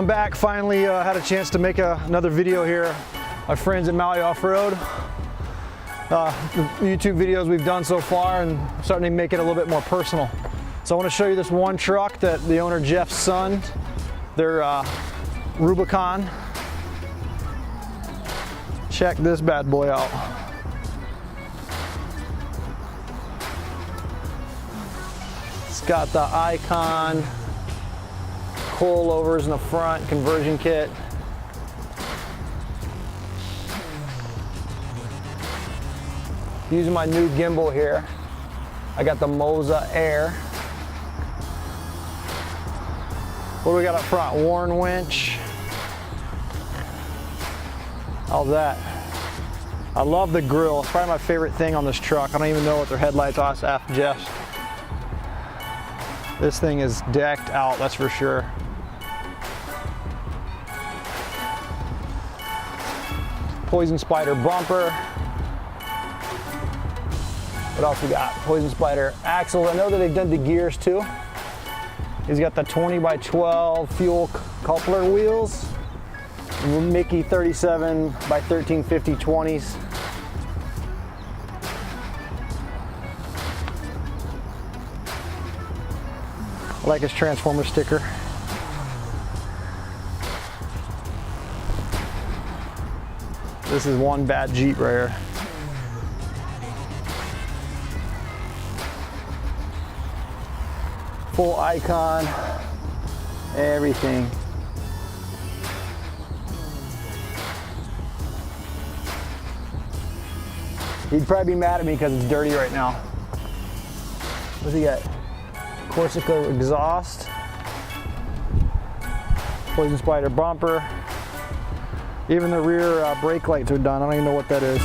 I'm back. Finally had a chance to make another video here. My friends at Maui Off-Road. The YouTube videos we've done so far, and starting to make it a little bit more personal. So I want to show you this one truck that the owner Jeff's son, their Rubicon. Check this bad boy out. It's got the icon, coilovers in the front, conversion kit. Using my new gimbal here. I got the Moza Air. What do we got up front? Warren winch. How's that? I love the grill. It's probably my favorite thing on this truck. I don't even know what their headlights are. I'll ask Jeff. This thing is decked out, that's for sure. Poison Spyder bumper. What else we got? Poison Spyder axles. I know that they've done the gears too. He's got the 20x12 fuel coupler wheels. Mickey 37x1350 20s. I like his Transformer sticker. This is one bad Jeep right here. Full icon, everything. He'd probably be mad at me because it's dirty right now. What's he got? Corsica exhaust. Poison Spyder bumper. Even the rear brake lights are done. I don't even know what that is.